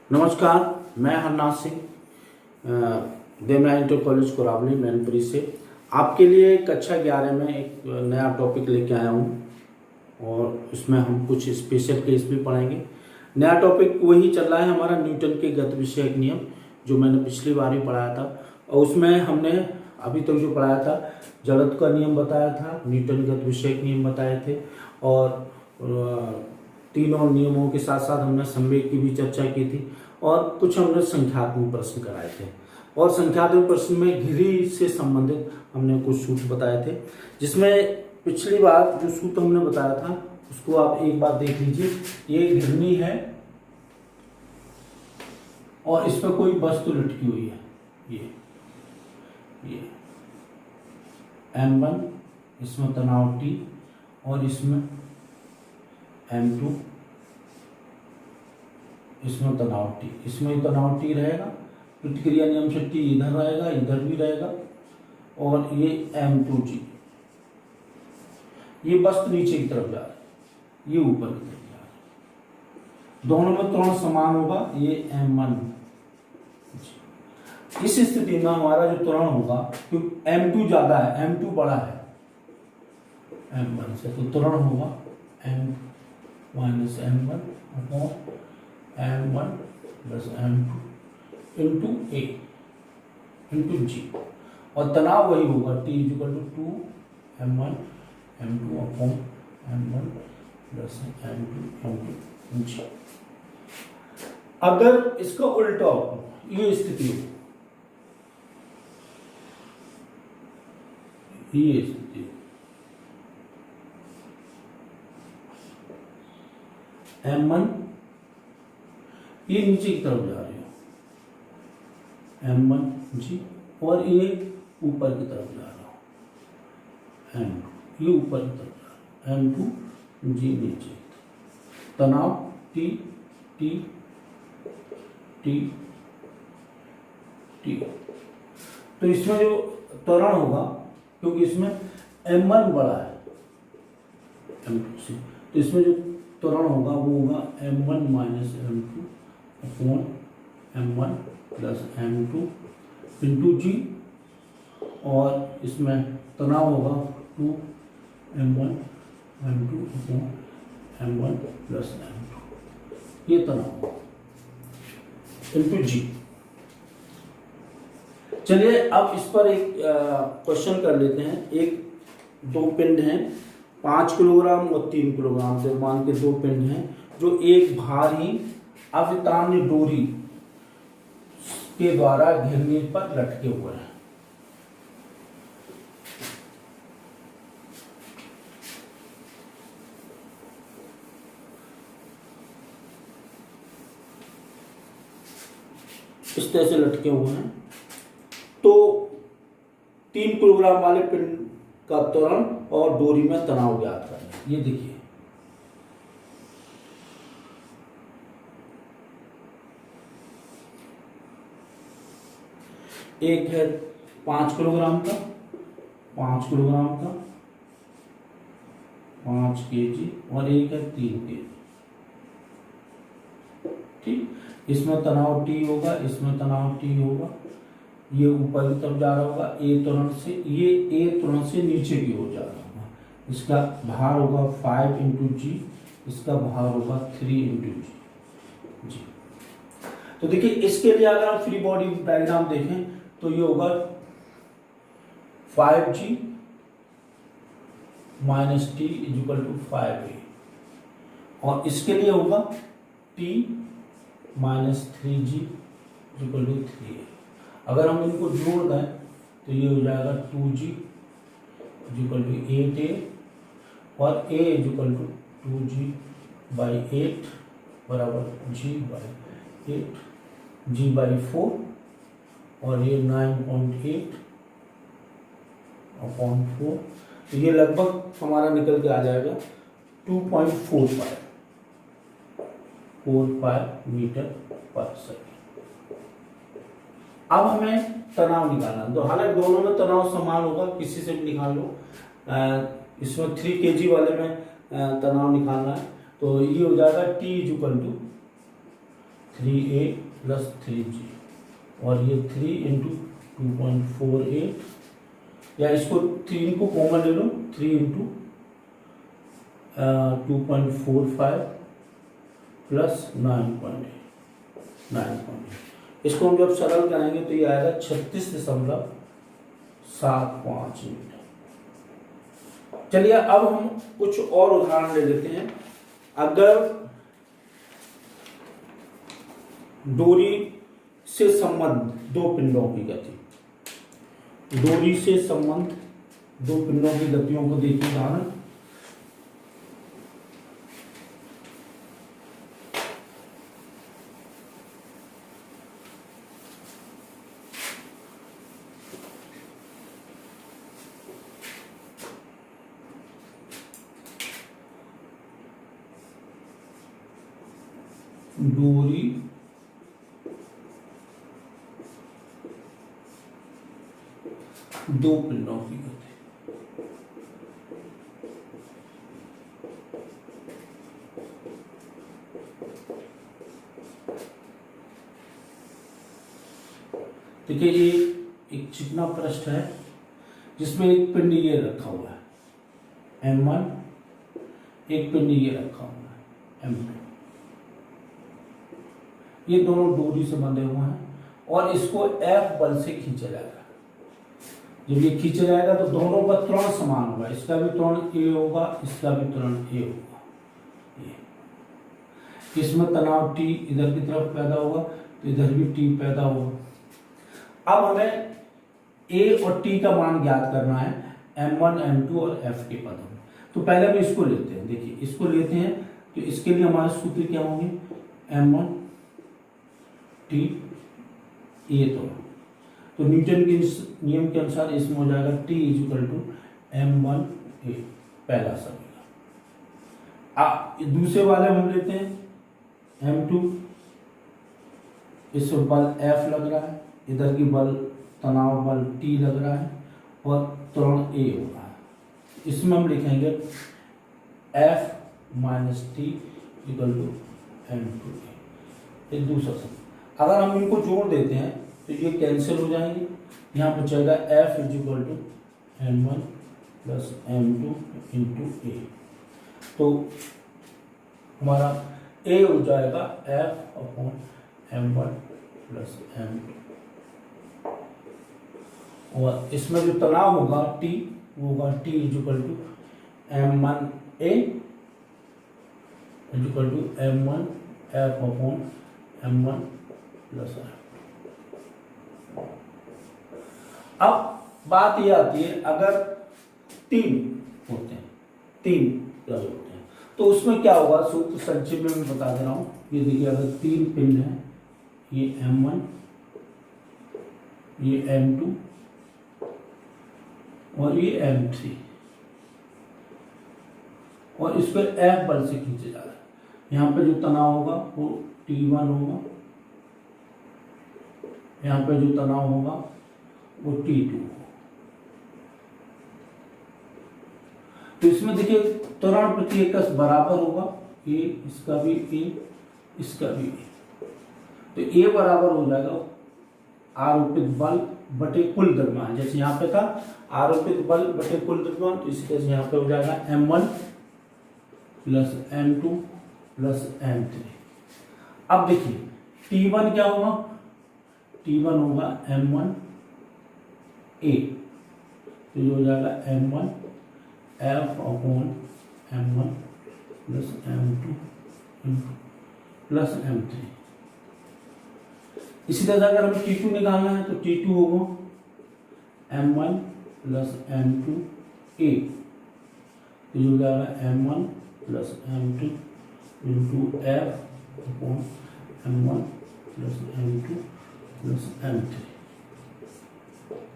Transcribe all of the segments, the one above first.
नमस्कार, मैं हरनाथ सिंह देवना इंटर कॉलेज कोरावली मैनपुरी से आपके लिए कक्षा 11 में एक नया टॉपिक लेके आया हूँ और उसमें हम कुछ स्पेशल केस भी पढ़ेंगे। नया टॉपिक वही चल रहा है हमारा न्यूटन के गति विषयक नियम, जो मैंने पिछली बार ही पढ़ाया था। और उसमें हमने अभी तक जो पढ़ाया था, जड़त्व का नियम बताया था, न्यूटन गति विषयक नियम बताए थे और तीनों नियमों के साथ साथ हमने संवेग की भी चर्चा की थी और कुछ हमने संख्यात्मक प्रश्न कराए थे। और संख्यात्मक प्रश्न में घिरी से संबंधित हमने कुछ सूत्र बताए थे, जिसमें पिछली बार जो सूत्र हमने बताया था उसको आप एक बार देख लीजिए। ये घिरनी है और इस पर कोई वस्तु लटकी हुई है, ये M1, इसमें तनाव T और इसमें M2, इसमें तनाव T, इसमें तनाव T रहेगा। प्रतिक्रिया नियम से T इधर रहेगा, इधर भी रहेगा। और ये M2G, ये वस्तु नीचे की तरफ जा रहा है, ये ऊपर की तरफ जा रहा है। दोनों में त्वरण समान होगा, ये M1। इस स्थिति में हमारा जो त्वरण होगा, क्योंकि M2 ज्यादा है, M2 बड़ा है M1 से, तो त्वरण होगा M minus M1 upon M1 plus M2 into A into G। और तनाव वही होगा T equal to 2M1 M2 upon M1 plus M2 into G। अगर इसका उल्टा हो, ये स्थिति हो, ये स्थिति M1 ये नीचे की तरफ जा रही हो M1G और ये ऊपर की तरफ जा रहा हो M2, ये ऊपर की तरफ जा रहा है M2G नीचे। तनाव T T T T। तो इसमें जो त्वरण होगा, क्योंकि इसमें M1 बड़ा है M2 से, तो इसमें जो त्वरण होगा वो होगा M1 minus M2 upon M1 plus M2 into G। और इसमें तनाव होगा 2M1 M2 upon M1 plus M2, ये तनाव इंटू G। चलिए अब इस पर एक क्वेश्चन कर लेते हैं। दो पिंड हैं, 5 किलोग्राम और 3 किलोग्राम से मान के दो पिंड हैं, जो एक भारी अवितान्य डोरी के द्वारा घिरने पर लटके हुए हैं। इस तरह से लटके हुए हैं। तो 3 किलोग्राम वाले पिंड का त्वरण और डोरी में तनाव ज्ञात करें। ये देखिए, एक है 5 किलोग्राम का, 5 किलोग्राम का 5 केजी और एक है 3 केजी। ठीक, इसमें तनाव T होगा, इसमें तनाव T होगा। ये ऊपर की तरफ जा रहा होगा A त्वरण से, ये A त्वरण से नीचे की ओर जा रहा होगा। इसका भार होगा 5 इंटू G, इसका भार होगा 3 इंटू G। तो देखिए, इसके लिए अगर हम फ्री बॉडी डायग्राम देखें तो ये होगा 5G minus T equal to 5A। और इसके लिए होगा T minus 3G equal to 3A। अगर हम इनको जोड़ दें तो ये हो जाएगा 2G इक्वल टू 8A और A equal to 2G by 8 बराबर G बाई 8, G बाई 4 और ये 9.8 अपॉन 4। तो ये लगभग हमारा निकल के आ जाएगा 2.45 मीटर पर सेकेंड। अब हमें तनाव निकालना, तो हालांकि दोनों में तनाव समान होगा, किसी से भी निकाल लो। इसमें 3 kg वाले में तनाव निकालना है, तो ये हो जाएगा T equal to 3a plus 3g, और ये 3 इंटू 2.48, या इसको 3 को कॉमन ले लो, 3 इंटू 2.45 प्लस 9.8। इसको हम जब सरल करेंगे तो ये आएगा 36.75 मीटर। चलिए अब हम कुछ और उदाहरण ले लेते हैं। अगर डोरी से संबंध दो पिंडों की गति, डोरी से संबंध दो पिंडों की गतियों को देखिए उदाहरण। डोरी दो पिंडों की गति, देखिए ये एक चिकना पृष्ठ है जिसमें एक पिंड ये रखा हुआ है M1, एक पिंड ये रखा हुआ है M2। ये दोनों डोरी से बंधे हुए हैं और इसको F बल से खींचा जाएगा। जब ये खींचा जाएगा तो दोनों का त्वरण समान होगा, इसका भी त्वरण A होगा, इसका भी त्वरण A होगा। इसमें तनाव T इधर की तरफ पैदा होगा तो इधर भी T पैदा होगा। अब हमें A और T का मान ज्ञात करना है M1, M2 और F के पदों में। तो पहले हम इसको लेते हैं, देखिए इसको लेते हैं तो इसके लिए हमारे सूत्र क्या होंगे, M1 T A तो न्यूटन के नियम के अनुसार इसमें हो जाएगा T इक्वल टू M1A, पहला समीकरण। दूसरे वाले हम लेते हैं M2, इस बल F लग रहा है, इधर की बल तनाव बल T लग रहा है और त्वरण A हो रहा है। इसमें हम लिखेंगे F minus T equal to M2A, एक दूसरा समीकरण। अगर हम इनको जोड़ देते हैं तो ये कैंसिल हो जाएंगे, यहाँ पर बचेगा F equal to M1 plus M2 into A। तो हमारा A हो जाएगा F upon M1 plus M2, और इसमें जो तनाव होगा T वो होगा T equal to M1A equal to M1 F upon M1 plus F। अब बात ये आती है, अगर तीन होते हैं, तीन प्लस होते हैं तो उसमें क्या होगा, सूत्र संक्षेप में मैं बता दे रहा हूं। ये देखिए अगर तीन पिंड है, ये M1, ये M2 और ये M3, और इस पर F बल से खींचे जा रहा है। यहाँ पे जो तनाव होगा वो T1 होगा, यहाँ पे जो तनाव होगा वो T2 होगा। तो इसमें देखिए त्वरण प्रति एकश बराबर होगा, A इसका भी A इसका भी A। तो A बराबर हो जाएगा आरोपित बल बटे कुल द्रव्यमान, जैसे यहाँ पे था आरोपित बल बटे कुल द्रव्यमान, तो इसी तरह से यहाँ पे हो जाएगा M1 plus M2 plus M3। अब देखिए T1 क्या होगा, T1 होगा M1A, तो ये हो जाएगा M1 F upon M1 plus M2 plus M3। इसी तरह अगर हमें T2 निकालना है तो T2 होगा M1 प्लस M2A, तो ये हो जाएगा M1 plus M2 into F upon M1 plus M2 plus M3,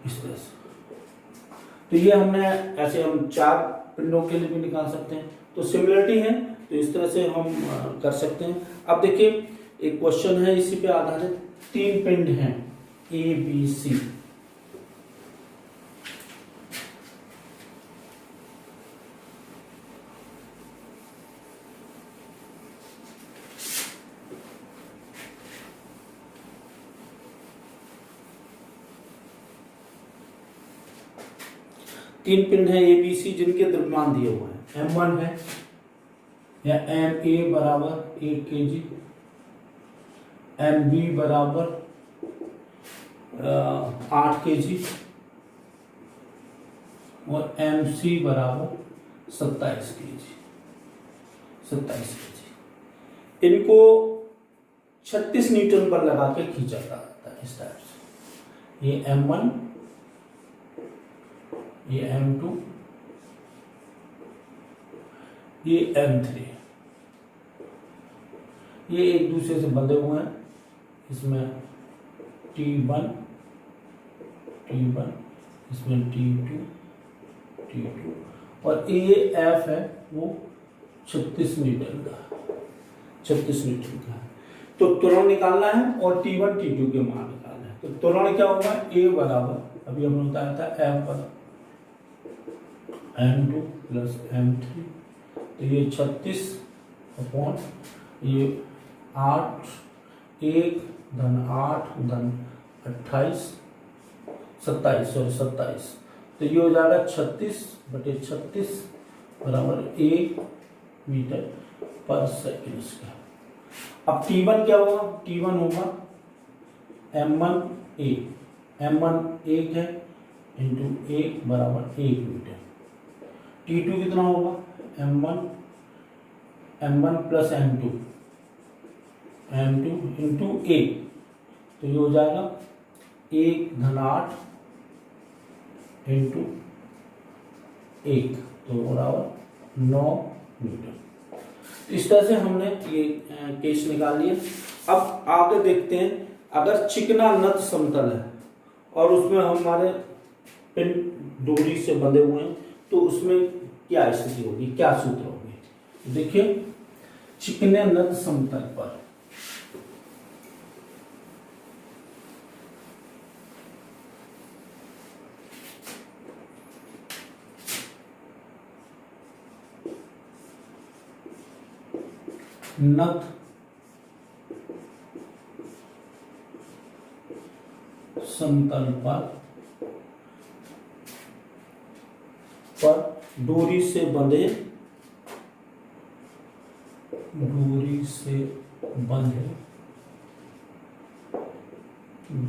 इस तरह से। तो ये हमने ऐसे हम चार पिंडों के लिए भी निकाल सकते हैं, तो सिमिलरिटी है तो इस तरह से हम कर सकते हैं। अब देखिए एक क्वेश्चन है इसी पे आधारित, तीन पिंड हैं A B C, तीन पिंड है ए बी सी जिनके द्रव्यमान दिए हुए हैं। M1 है या MA बराबर 8 kg, MB बराबर 8 kg और MC बराबर 27 kg। इनको 36 न्यूटन पर लगा के खींचा जाता है इस टाइप से। ये M1, ये M2, ये M3, ये एक दूसरे से बंधे हुए हैं। इसमें T1, इसमें T2 और ये F है वो 36 न्यूटन का है। तो त्वरण निकालना है और T1 T2 के मान निकालना है। तो त्वरण क्या होगा, A बराबर अभी हमने बताया था F बराबर M2 प्लस M3, तो ये 36 अपॉन ये 8, 1 धन 8 धन 28 27, तो ये हो जाएगा 36/36 बराबर 1 मीटर पर सेकंड स्क्वायर। अब T1 क्या होगा, T1 होगा M1 1 है इंटू 1 बराबर 1 मीटर। T2 कितना होगा, M1 प्लस M2 इंटू 1, तो ये हो जाएगा 1 धन 8 इंटू 1, तो बराबर 9 मीटर। इस तरह से हमने ये केस निकाल लिया। अब आगे देखते हैं, अगर चिकना नत समतल है और उसमें हमारे पिंड डोरी से बंधे हुए हैं, तो उसमें क्या स्थिति होगी, क्या सूत्र होगी। देखिए, चिकने नत समतल पर नत समतल पर डोरी से बंधे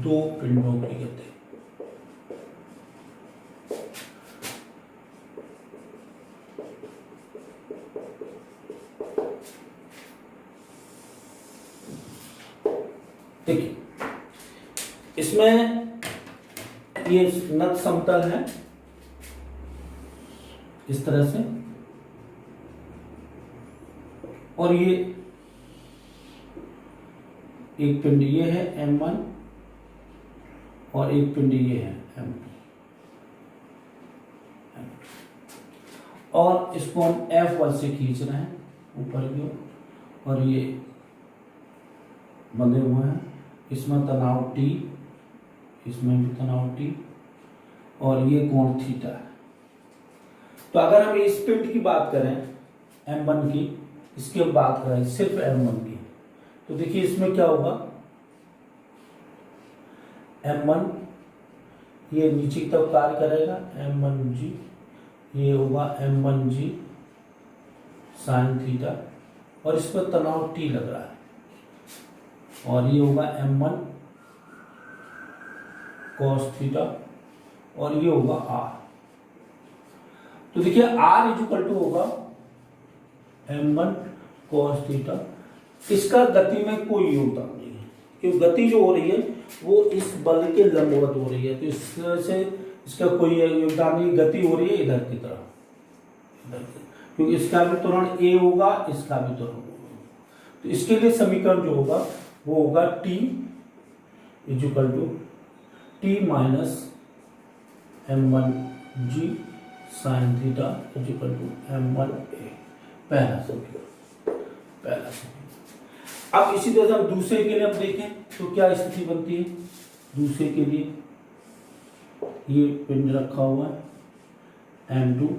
दो पिंडों की गति। देखिए, इसमें ये नत समतल है इस तरह से, और ये एक पिंड ये है M1 और एक पिंड ये है M2, और इसको हम F1 से खींच रहे हैं ऊपर की ओर, और ये बंधे हुए हैं। इसमें तनाव T, इसमें भी तनाव T, और ये कोण थीटा है। तो अगर हम इस पिंड की बात करें M1 की, इसकी बात करें सिर्फ M1 की, तो देखिए इसमें क्या होगा, M1 ये नीचे की तरफ कार्य करेगा M1G, ये होगा M1G साइन थीटा, और इस पर तनाव T लग रहा है, और ये होगा M1 cos थीटा, और ये होगा R। तो देखिए R इक्वल टू होगा M1 cos थीटा। इसका गति में कोई योगदान नहीं है, क्योंकि गति जो हो रही है वो इस बल के लंबवत हो रही है, तो इससे इसका कोई योगदान नहीं। गति हो रही है इधर की तरफ, क्योंकि इसका भी त्वरण A होगा, इसका भी त्वरण होगा। तो इसके लिए समीकरण जो होगा वो होगा T equal to T minus M1G sine theta equal to M1A, पहला समीकरण। अब इसी तरह से हम दूसरे के लिए अब देखें तो क्या स्थिति बनती है। दूसरे के लिए ये पिंड रखा हुआ है M2,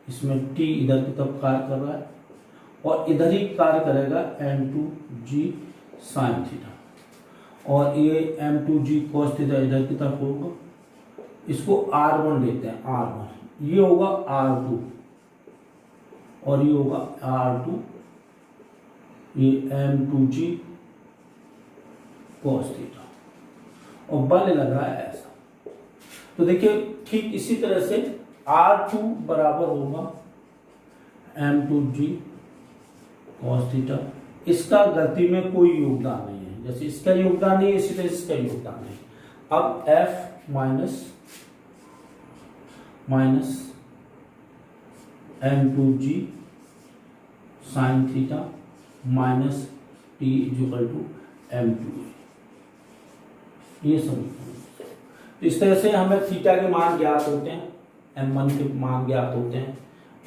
इसमें T इधर की तरफ कार्य कर रहा है, और इधर ही कार्य करेगा M2G साइन थीटा, और ये M2G cos थीटा इधर की तरफ होगा। इसको R1 लेते हैं, R1 ये होगा R2 और ये होगा R2, ये M2G cos थीटा, और बल लग रहा है ऐसा। तो देखिए ठीक इसी तरह से R2 बराबर होगा M2G cos थीटा। इसका गति में कोई योगदान नहीं है, जैसे इसका योगदान नहीं है इसी तरह इसका योगदान नहीं। अब F minus M2G sine theta minus T equal to M2, ये समीकरण। इस तरह से हमें थीटा के मान ज्ञात होते हैं, M1 के मान ज्ञात होते हैं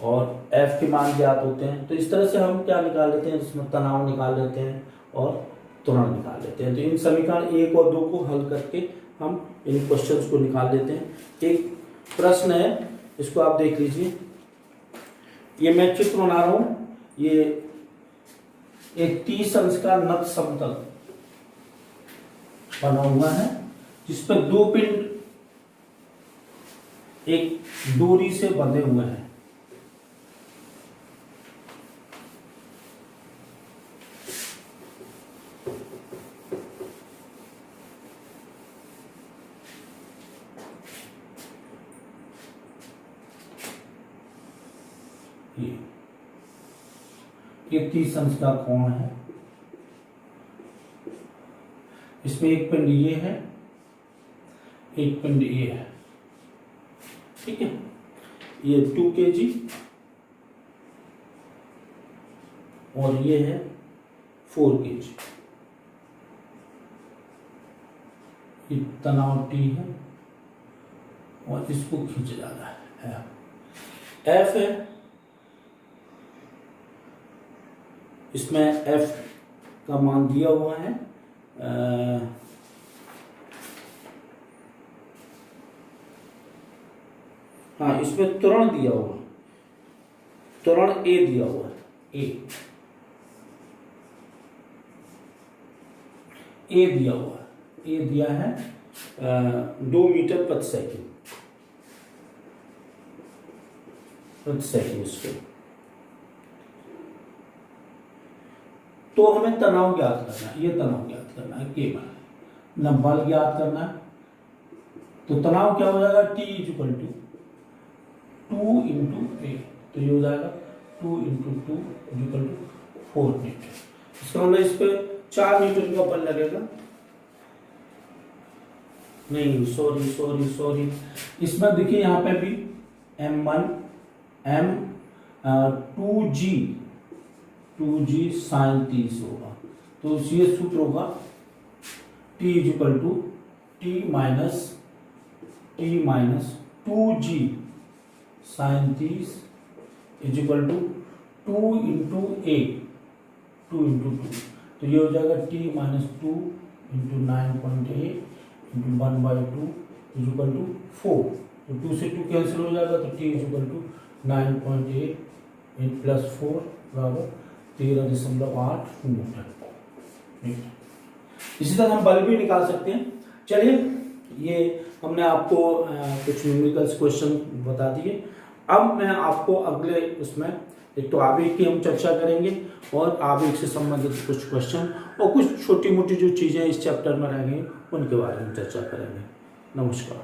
और F के मान ज्ञात होते हैं। तो इस तरह से हम क्या निकाल लेते हैं, जिसमें तनाव निकाल लेते हैं और त्वरण निकाल लेते हैं। तो इन समीकरण 1 और 2 को हल करके हम इन क्वेश्चंस को निकाल लेते हैं। एक प्रश्न है, इसको आप देख लीजिए। ये मैं चित्र बना रहा हूं, ये एक 30 अंश का नत समतल बना हुआ है जिसपर 2 पिंड एक डोरी से बंधे हुए हैं। ये 30 अंश का कोण है, इसमें एक पिंड ये है, एक पिंड ये है, ठीक है। ये 2 kg और ये है 4 kg। ये तनाव T है और इसको खींचा जा रहा है F है। इसमें F का मान दिया हुआ है हाँ, इसमें त्वरण दिया हुआ, त्वरण A दिया हुआ है, A दिया हुआ है, A दिया है 2 मीटर प्रति सेकंड इसको। तो हमें तनाव ज्ञात करना है, ये तनाव ज्ञात करना है केवल, न बल ज्ञात करना है। तो तनाव क्या हो जाएगा, T equal to 2 into A, तो ये हो जाएगा 2 इंटू 2 इक्वल टू 4 न्यूटन। इसका मतलब इस पे 4 न्यूटन का बल लगेगा, नहीं सॉरी, इसमें देखिए यहाँ पे भी M1 2G साइन 30 होगा। तो ये सूत्र होगा T equal to T minus 2G sine 30 equal to 2 into A, 2 into 2, तो ये हो जाएगा T minus 2 into 9.8 into 1/2 equal to 4। तो 2 से 2 कैंसिल हो जाएगा, तो T इक्वल टू 9.8 प्लस 4 बराबर 13.8 न्यूटन। इसी तरह हम बल भी निकाल सकते हैं। चलिए, ये हमने आपको कुछ न्यूमेरिकल्स क्वेश्चन बता दिए। अब मैं आपको अगले उसमें एक तो आवेग की हम चर्चा करेंगे और आवेग से संबंधित कुछ क्वेश्चन और कुछ छोटी मोटी जो चीज़ें इस चैप्टर में रह गई उनके बारे में चर्चा करेंगे। नमस्कार।